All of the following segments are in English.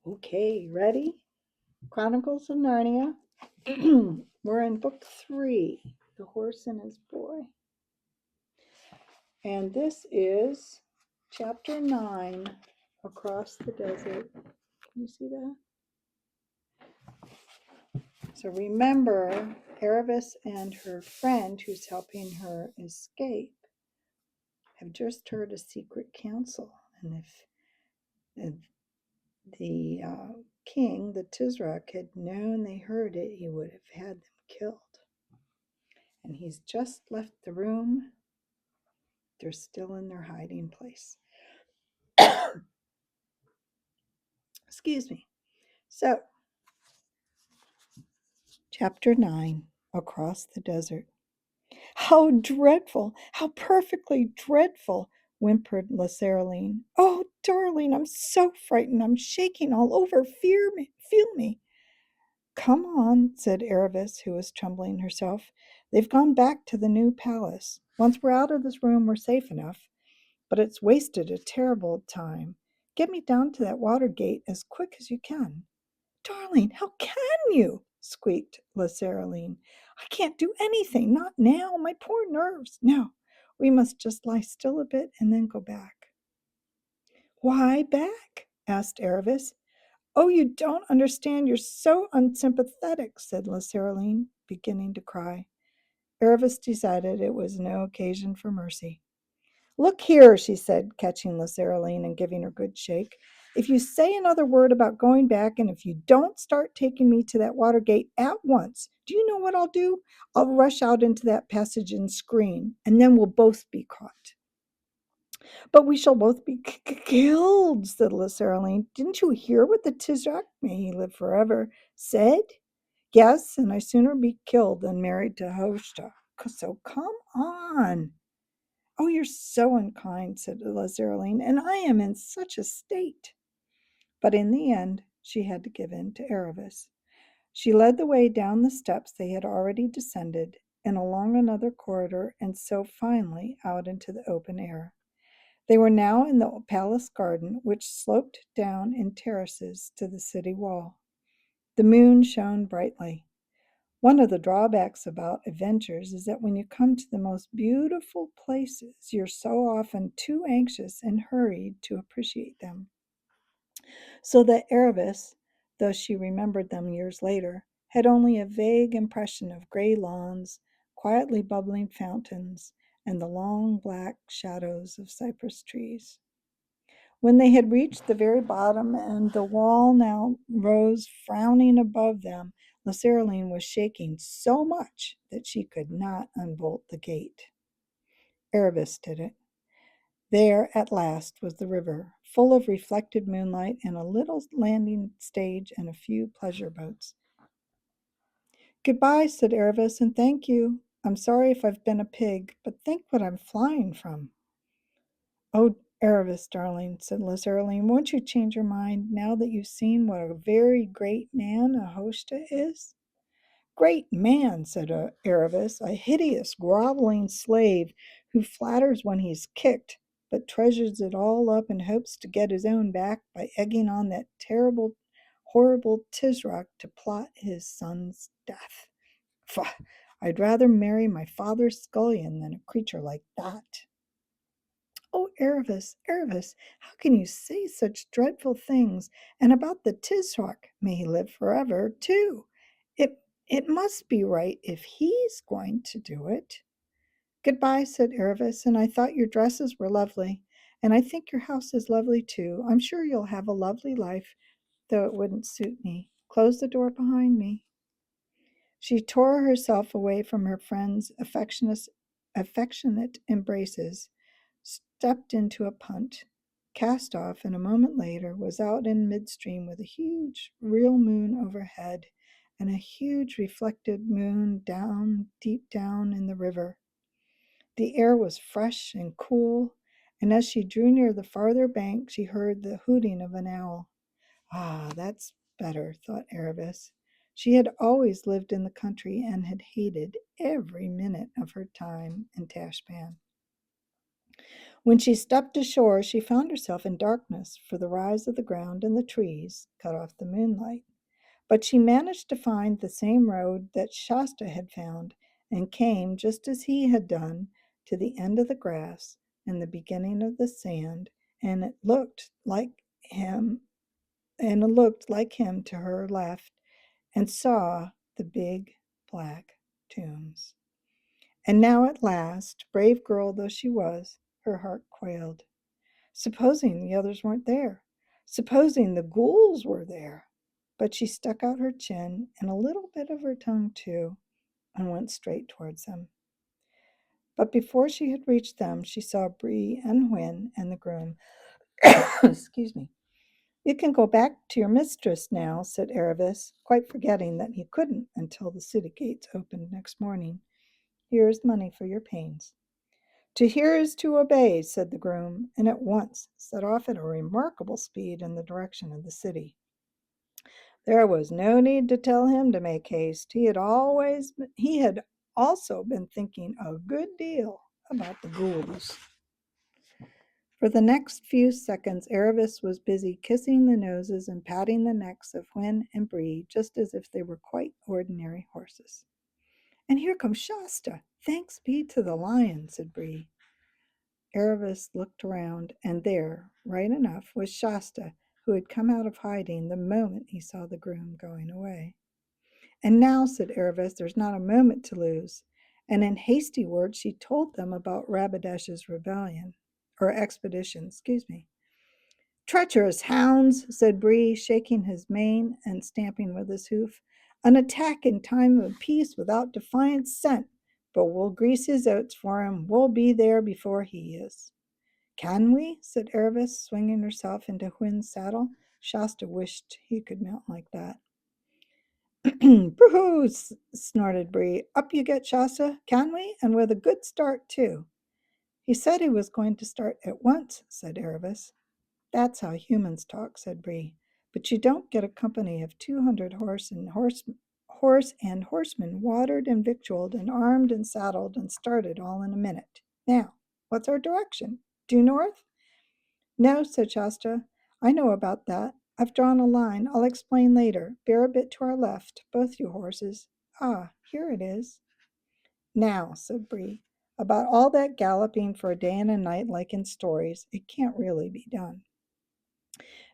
Okay, ready? Chronicles of Narnia. We're in book 3, The Horse and His Boy. And this is chapter 9, Across the Desert. Can you see that? So remember, Aravis and her friend who's helping her escape have just heard a secret council. And if the king, the Tizrak, had known they heard it, he would have had them killed. And he's just left the room. They're still in their hiding place. Excuse me. So, chapter 9, Across the Desert. How dreadful! How perfectly dreadful! Whimpered Lacerline. Oh, darling, I'm so frightened. I'm shaking all over. Feel me. Come on, said Aravis, who was trembling herself. They've gone back to the new palace. Once we're out of this room, we're safe enough. But it's wasted a terrible time. Get me down to that water gate as quick as you can. Darling, how can you? Squeaked Lacerline. I can't do anything, not now. My poor nerves. No, we must just lie still a bit and then go back. Why back? Asked Aravis. Oh, you don't understand. You're so unsympathetic, said Lacerline, beginning to cry. Aravis decided it was no occasion for mercy. Look here, she said, catching Lacerline and giving her a good shake. If you say another word about going back, and if you don't start taking me to that water gate at once, do you know what I'll do? I'll rush out into that passage and scream, and then we'll both be caught. But we shall both be killed, said Lacerline. Didn't you hear what the Tizrak, may he live forever, said? Yes, and I'd sooner be killed than married to Hoshta. So come on. Oh, you're so unkind, said Lacerline, and I am in such a state. But in the end, she had to give in to Aravis. She led the way down the steps they had already descended, and along another corridor, and so finally out into the open air. They were now in the palace garden, which sloped down in terraces to the city wall. The moon shone brightly. One of the drawbacks about adventures is that when you come to the most beautiful places, you're so often too anxious and hurried to appreciate them. So that Aravis, though she remembered them years later, had only a vague impression of gray lawns, quietly bubbling fountains, and the long black shadows of cypress trees. When they had reached the very bottom and the wall now rose frowning above them, Lacerline was shaking so much that she could not unbolt the gate. Aravis did it. There, at last, was the river, full of reflected moonlight and a little landing stage and a few pleasure boats. Goodbye, said Aravis, and thank you. I'm sorry if I've been a pig, but think what I'm flying from. Oh, Aravis, darling, said Lacerline, won't you change your mind now that you've seen what a very great man a Hoshta is? Great man, said Aravis, a hideous, groveling slave who flatters when he's kicked, but treasures it all up and hopes to get his own back by egging on that terrible, horrible Tizrak to plot his son's death. Pah, I'd rather marry my father's scullion than a creature like that. Oh, Aravis, how can you say such dreadful things? And about the Tizrak, may he live forever, too. It must be right if he's going to do it. Goodbye, said Aravis, and I thought your dresses were lovely, and I think your house is lovely, too. I'm sure you'll have a lovely life, though it wouldn't suit me. Close the door behind me. She tore herself away from her friend's affectionate embraces, stepped into a punt, cast off, and a moment later was out in midstream with a huge real moon overhead and a huge reflected moon deep down in the river. The air was fresh and cool, and as she drew near the farther bank, she heard the hooting of an owl. Ah, that's better, thought Aravis. She had always lived in the country and had hated every minute of her time in Tashbaan. When she stepped ashore, she found herself in darkness, for the rise of the ground and the trees cut off the moonlight. But she managed to find the same road that Shasta had found, and came, just as he had done, to the end of the grass and the beginning of the sand, and it looked like him, to her left, and saw the big black tombs. And now at last, brave girl though she was, her heart quailed. Supposing the others weren't there? Supposing the ghouls were there? But she stuck out her chin and a little bit of her tongue too, and went straight towards them. But before she had reached them, she saw Bree and Hwin and the groom. Excuse me. You can go back to your mistress now, said Aravis, quite forgetting that he couldn't until the city gates opened next morning. Here is money for your pains. To hear is to obey, said the groom, and at once set off at a remarkable speed in the direction of the city. There was no need to tell him to make haste. He had also been thinking a good deal about the ghouls. For the next few seconds, Aravis was busy kissing the noses and patting the necks of Hwin and Bree, just as if they were quite ordinary horses. And here comes Shasta. Thanks be to the lion, said Bree. Aravis looked around, and there, right enough, was Shasta, who had come out of hiding the moment he saw the groom going away. And now, said Aravis, there's not a moment to lose. And in hasty words, she told them about Rabadash's expedition. Treacherous hounds, said Bree, shaking his mane and stamping with his hoof. An attack in time of peace without defiance sent, but we'll grease his oats for him. We'll be there before he is. Can we? Said Aravis, swinging herself into Hwin's saddle. Shasta wished he could mount like that. Broo! Snorted Bree. Up you get, Shasta. Can we? And with a good start, too. He said he was going to start at once, said Aravis. That's how humans talk, said Bree. But you don't get a company of 200 horse and horsemen watered and victualled and armed and saddled and started all in a minute. Now, what's our direction? Due north? No, said Shasta. I know about that. I've drawn a line. I'll explain later. Bear a bit to our left, both you horses. Ah, here it is. Now, said Bree, about all that galloping for a day and a night like in stories, it can't really be done.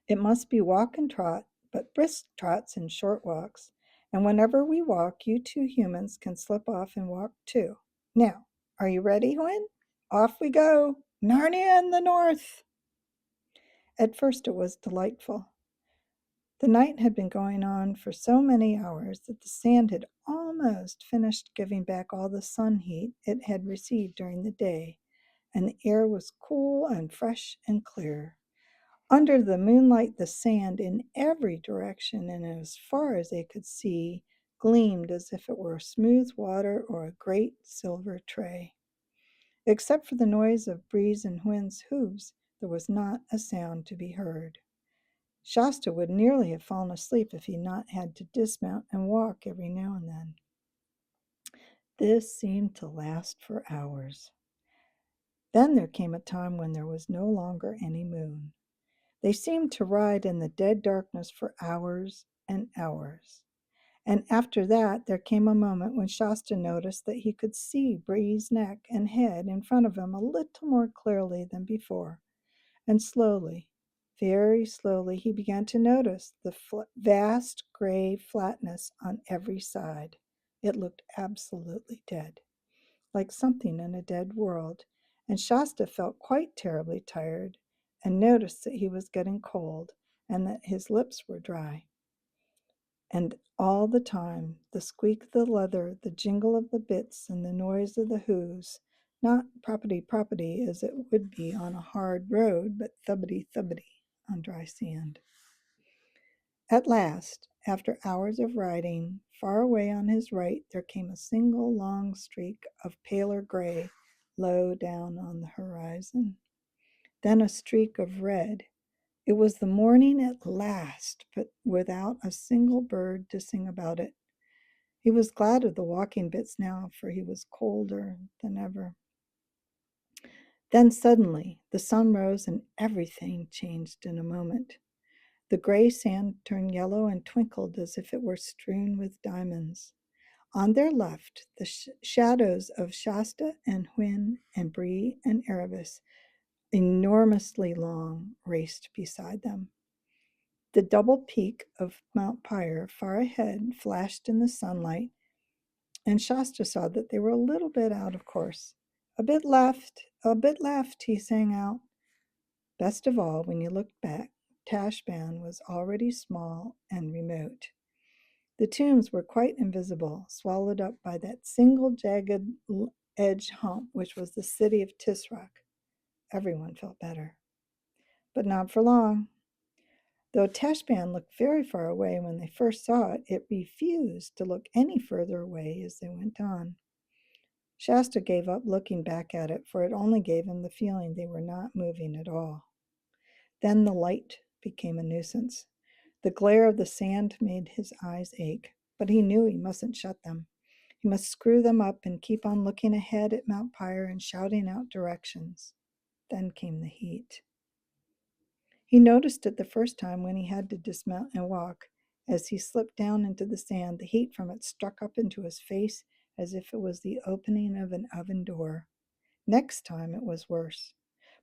It must be walk and trot, but brisk trots and short walks. And whenever we walk, you two humans can slip off and walk too. Now, are you ready, Hwin? Off we go. Narnia in the north. At first it was delightful. The night had been going on for so many hours that the sand had almost finished giving back all the sun heat it had received during the day, and the air was cool and fresh and clear. Under the moonlight, the sand in every direction and as far as they could see gleamed as if it were smooth water or a great silver tray. Except for the noise of Bree's and Hwin's hooves, there was not a sound to be heard. Shasta would nearly have fallen asleep if he had not had to dismount and walk every now and then. This seemed to last for hours. Then there came a time when there was no longer any moon. They seemed to ride in the dead darkness for hours and hours. And after that, there came a moment when Shasta noticed that he could see Bree's neck and head in front of him a little more clearly than before. And slowly, very slowly, he began to notice the vast gray flatness on every side. It looked absolutely dead, like something in a dead world. And Shasta felt quite terribly tired and noticed that he was getting cold and that his lips were dry. And all the time, the squeak of the leather, the jingle of the bits, and the noise of the hooves, not proppity as it would be on a hard road, but thubbity on dry sand. At last, after hours of riding, far away on his right, there came a single long streak of paler gray low down on the horizon. Then a streak of red. It was the morning at last, but without a single bird to sing about it. He was glad of the walking bits now, for he was colder than ever. Then suddenly the sun rose and everything changed in a moment. The gray sand turned yellow and twinkled as if it were strewn with diamonds. On their left, the shadows of Shasta and Hwin and Bree and Aravis, enormously long, raced beside them. The double peak of Mount Pyre far ahead flashed in the sunlight, and Shasta saw that they were a little bit out of course. A bit left, he sang out. Best of all, when you looked back, Tashbaan was already small and remote. The tombs were quite invisible, swallowed up by that single jagged edge hump which was the city of Tisroc. Everyone felt better. But not for long. Though Tashbaan looked very far away when they first saw it, it refused to look any further away as they went on. Shasta gave up looking back at it, for it only gave him the feeling they were not moving at all. Then the light became a nuisance. The glare of the sand made his eyes ache, but he knew he mustn't shut them. He must screw them up and keep on looking ahead at Mount Pyre and shouting out directions. Then came the heat. He noticed it the first time when he had to dismount and walk. As he slipped down into the sand, the heat from it struck up into his face as if it was the opening of an oven door. Next time it was worse.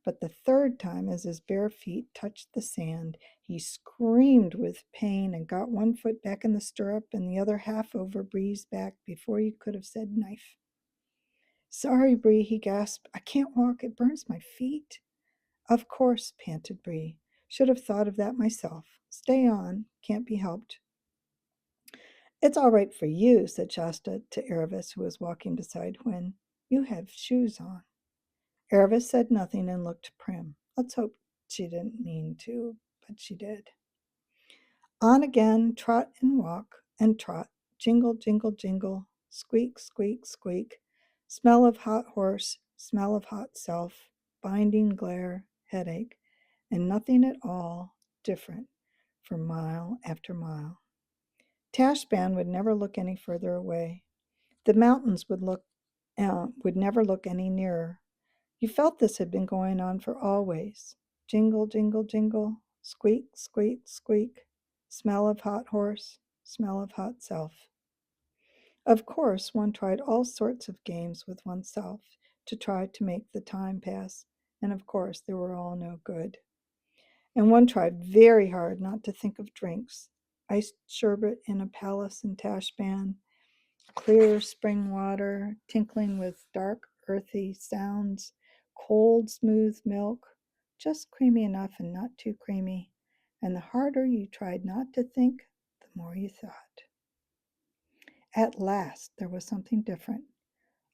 But the third time, as his bare feet touched the sand, he screamed with pain and got one foot back in the stirrup and the other half over Bree's back before he could have said knife. Sorry, Bree, he gasped. I can't walk. It burns my feet. Of course, panted Bree. Should have thought of that myself. Stay on. Can't be helped. It's all right for you, said Shasta to Aravis, who was walking beside Hwin. You have shoes on. Aravis said nothing and looked prim. Let's hope she didn't mean to, but she did. On again, trot and walk and trot, jingle, jingle, jingle, squeak, squeak, squeak, smell of hot horse, smell of hot self, binding glare, headache, and nothing at all different for mile after mile. Tashbaan would never look any further away. The mountains would never look any nearer. You felt this had been going on for always. Jingle, jingle, jingle, squeak, squeak, squeak, smell of hot horse, smell of hot self. Of course, one tried all sorts of games with oneself to try to make the time pass, and of course they were all no good. And one tried very hard not to think of drinks. Iced sherbet in a palace in Tashbaan, clear spring water, tinkling with dark, earthy sounds, cold, smooth milk, just creamy enough and not too creamy. And the harder you tried not to think, the more you thought. At last, there was something different.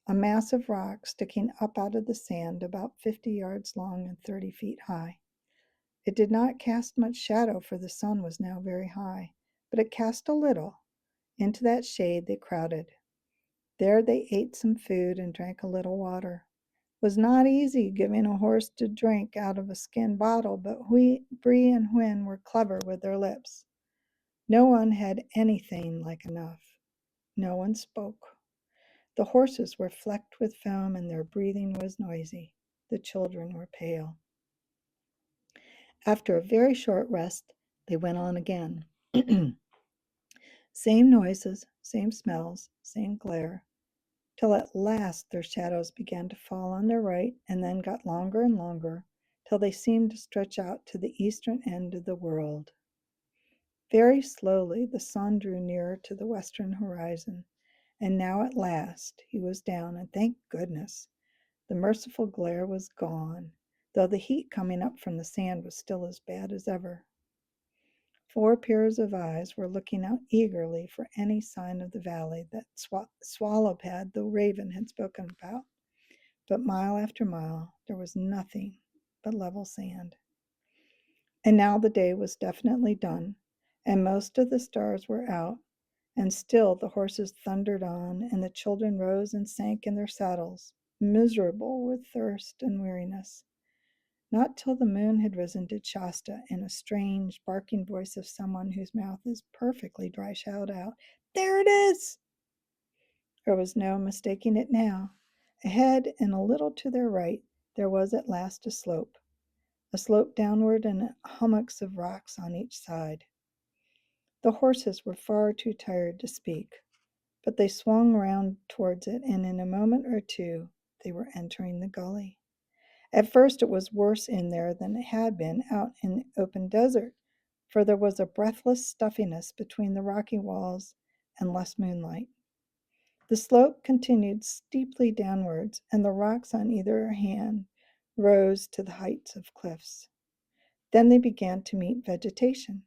A massive rock sticking up out of the sand about 50 yards long and 30 feet high. It did not cast much shadow, for the sun was now very high, but it cast a little. Into that shade they crowded. There they ate some food and drank a little water. It was not easy giving a horse to drink out of a skin bottle, but Bree and Hwin were clever with their lips. No one had anything like enough. No one spoke. The horses were flecked with foam and their breathing was noisy. The children were pale. After a very short rest, they went on again. Same noises, same smells, same glare, till at last their shadows began to fall on their right and then got longer and longer, till they seemed to stretch out to the eastern end of the world. Very slowly the sun drew nearer to the western horizon, and now at last he was down, and thank goodness, the merciful glare was gone, though the heat coming up from the sand was still as bad as ever. 4 pairs of eyes were looking out eagerly for any sign of the valley that Swallowpad the raven had spoken about, but mile after mile there was nothing but level sand. And now the day was definitely done, and most of the stars were out, and still the horses thundered on, and the children rose and sank in their saddles, miserable with thirst and weariness. Not till the moon had risen did Shasta, in a strange, barking voice of someone whose mouth is perfectly dry, shout out, There it is! There was no mistaking it now. Ahead and a little to their right, there was at last a slope downward and hummocks of rocks on each side. The horses were far too tired to speak, but they swung round towards it, and in a moment or two they were entering the gully. At first it was worse in there than it had been out in the open desert, for there was a breathless stuffiness between the rocky walls and less moonlight. The slope continued steeply downwards, and the rocks on either hand rose to the heights of cliffs. Then they began to meet vegetation,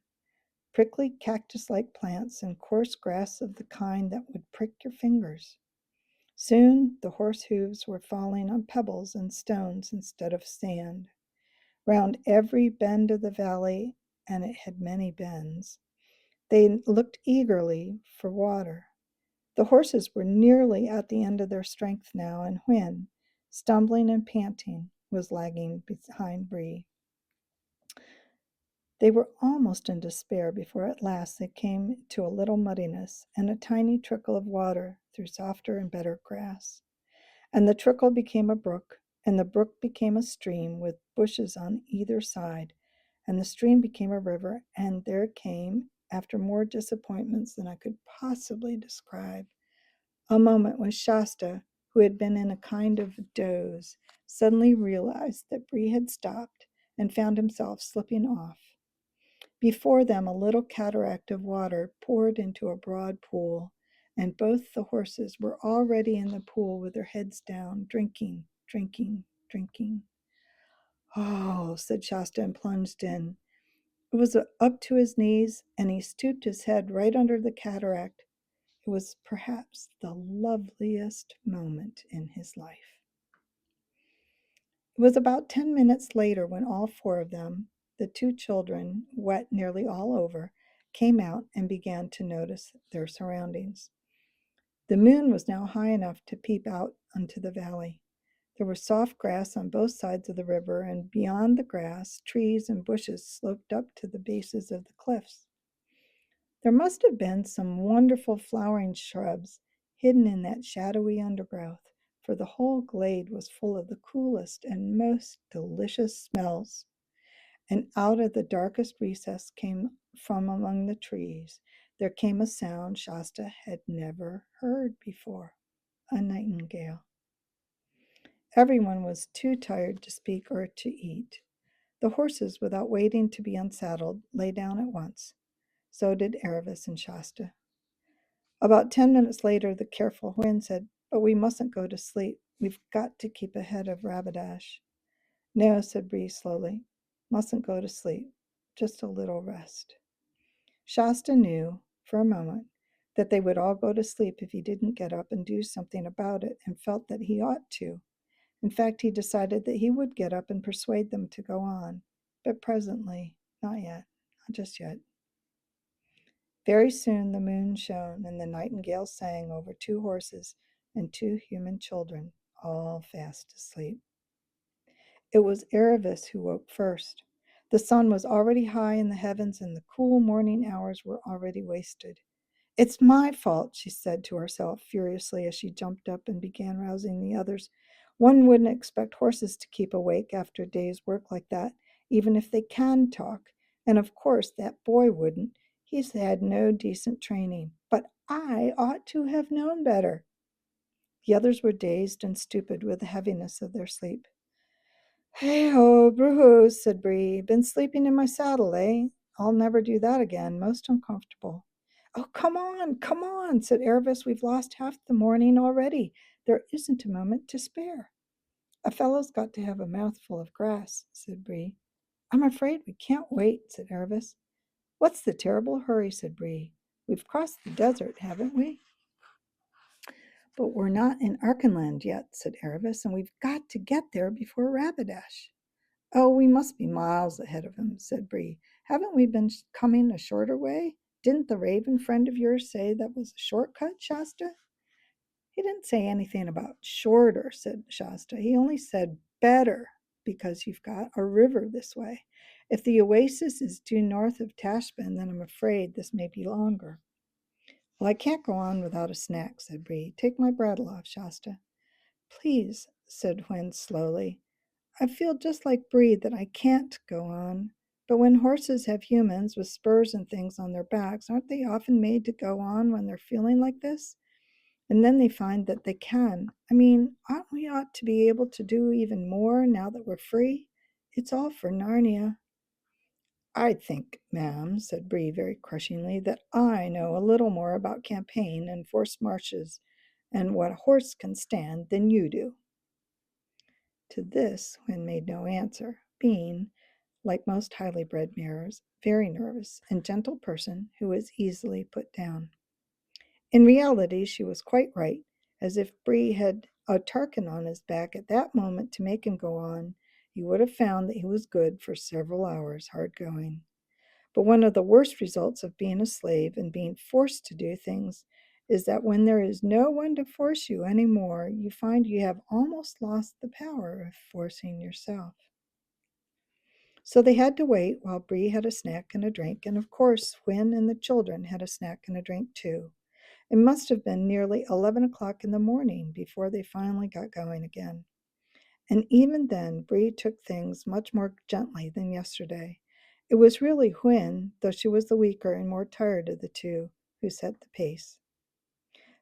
prickly cactus-like plants and coarse grass of the kind that would prick your fingers. Soon the horse hooves were falling on pebbles and stones instead of sand. Round every bend of the valley, and it had many bends, they looked eagerly for water. The horses were nearly at the end of their strength now, and Hwin, stumbling and panting, was lagging behind Bree. They were almost in despair before at last they came to a little muddiness and a tiny trickle of water through softer and better grass. And the trickle became a brook, and the brook became a stream with bushes on either side, and the stream became a river, and there came, after more disappointments than I could possibly describe, a moment when Shasta, who had been in a kind of doze, suddenly realized that Bree had stopped and found himself slipping off. Before them, a little cataract of water poured into a broad pool, and both the horses were already in the pool with their heads down, drinking, drinking, drinking. Oh, said Shasta and plunged in. It was up to his knees, and he stooped his head right under the cataract. It was perhaps the loveliest moment in his life. It was about 10 minutes later when all four of them, the two children, wet nearly all over, came out and began to notice their surroundings. The moon was now high enough to peep out onto the valley. There was soft grass on both sides of the river, and beyond the grass, trees and bushes sloped up to the bases of the cliffs. There must have been some wonderful flowering shrubs hidden in that shadowy undergrowth, for the whole glade was full of the coolest and most delicious smells. And out of the darkest recess came from among the trees, there came a sound Shasta had never heard before, a nightingale. Everyone was too tired to speak or to eat. The horses, without waiting to be unsaddled, lay down at once. So did Aravis and Shasta. About 10 minutes later, the careful Hwin said, "But we mustn't go to sleep. We've got to keep ahead of Rabidash." "No," said Bree slowly. "Mustn't go to sleep. Just a little rest." Shasta knew, for a moment, that they would all go to sleep if he didn't get up and do something about it, and felt that he ought to. In fact, he decided that he would get up and persuade them to go on. But presently, not yet, not just yet. Very soon the moon shone, and the nightingale sang over two horses and two human children, all fast asleep. It was Aravis who woke first. The sun was already high in the heavens, and the cool morning hours were already wasted. "It's my fault," she said to herself furiously as she jumped up and began rousing the others. "One wouldn't expect horses to keep awake after a day's work like that, even if they can talk. And of course that boy wouldn't. He's had no decent training. But I ought to have known better." The others were dazed and stupid with the heaviness of their sleep. "Hey ho, bruhos," said Bree. "Been sleeping in my saddle, eh? I'll never do that again. Most uncomfortable." "Oh, come on," said Aravis. "We've lost half the morning already. There isn't a moment to spare." "A fellow's got to have a mouthful of grass," said Bree. "I'm afraid we can't wait," said Aravis. "What's the terrible hurry?" said Bree. "We've crossed the desert, haven't we?" "But we're not in Archenland yet," said Aravis, "and we've got to get there before Rapidash." "Oh, we must be miles ahead of him," said Bree. "Haven't we been coming a shorter way? Didn't the raven friend of yours say that was a shortcut, Shasta?" "He didn't say anything about shorter," said Shasta. "He only said better, because you've got a river this way. If the oasis is due north of Tashbaan, then I'm afraid this may be longer." "Well, I can't go on without a snack," said Bree. "Take my bridle off, Shasta." "Please," said Hwin slowly. I feel just like Bree that I can't go on. But when horses have humans with spurs and things on their backs, aren't they often made to go on when they're feeling like this? And then they find that they can. I mean, aren't we ought to be able to do even more now that we're free? It's all for Narnia. I think, ma'am, said Bree very crushingly, that I know a little more about campaign and forced marches and what a horse can stand than you do. To this, Hwin made no answer, being, like most highly bred mares, very nervous and gentle person who was easily put down. In reality, she was quite right, as if Bree had a Tarkan on his back at that moment to make him go on, he would have found that he was good for several hours hard going. But one of the worst results of being a slave and being forced to do things is that when there is no one to force you anymore, you find you have almost lost the power of forcing yourself. So they had to wait while Bree had a snack and a drink, and of course, Hwin and the children had a snack and a drink too. It must have been nearly 11 o'clock in the morning before they finally got going again. And even then, Bree took things much more gently than yesterday. It was really Hwin, though she was the weaker and more tired of the two, who set the pace.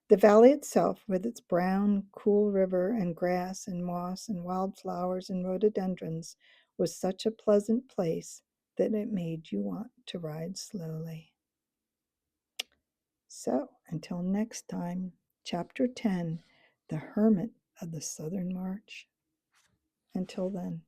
The valley itself, with its brown, cool river and grass and moss and wild flowers and rhododendrons, was such a pleasant place that it made you want to ride slowly. So, until next time, Chapter 10, The Hermit of the Southern March. Until then.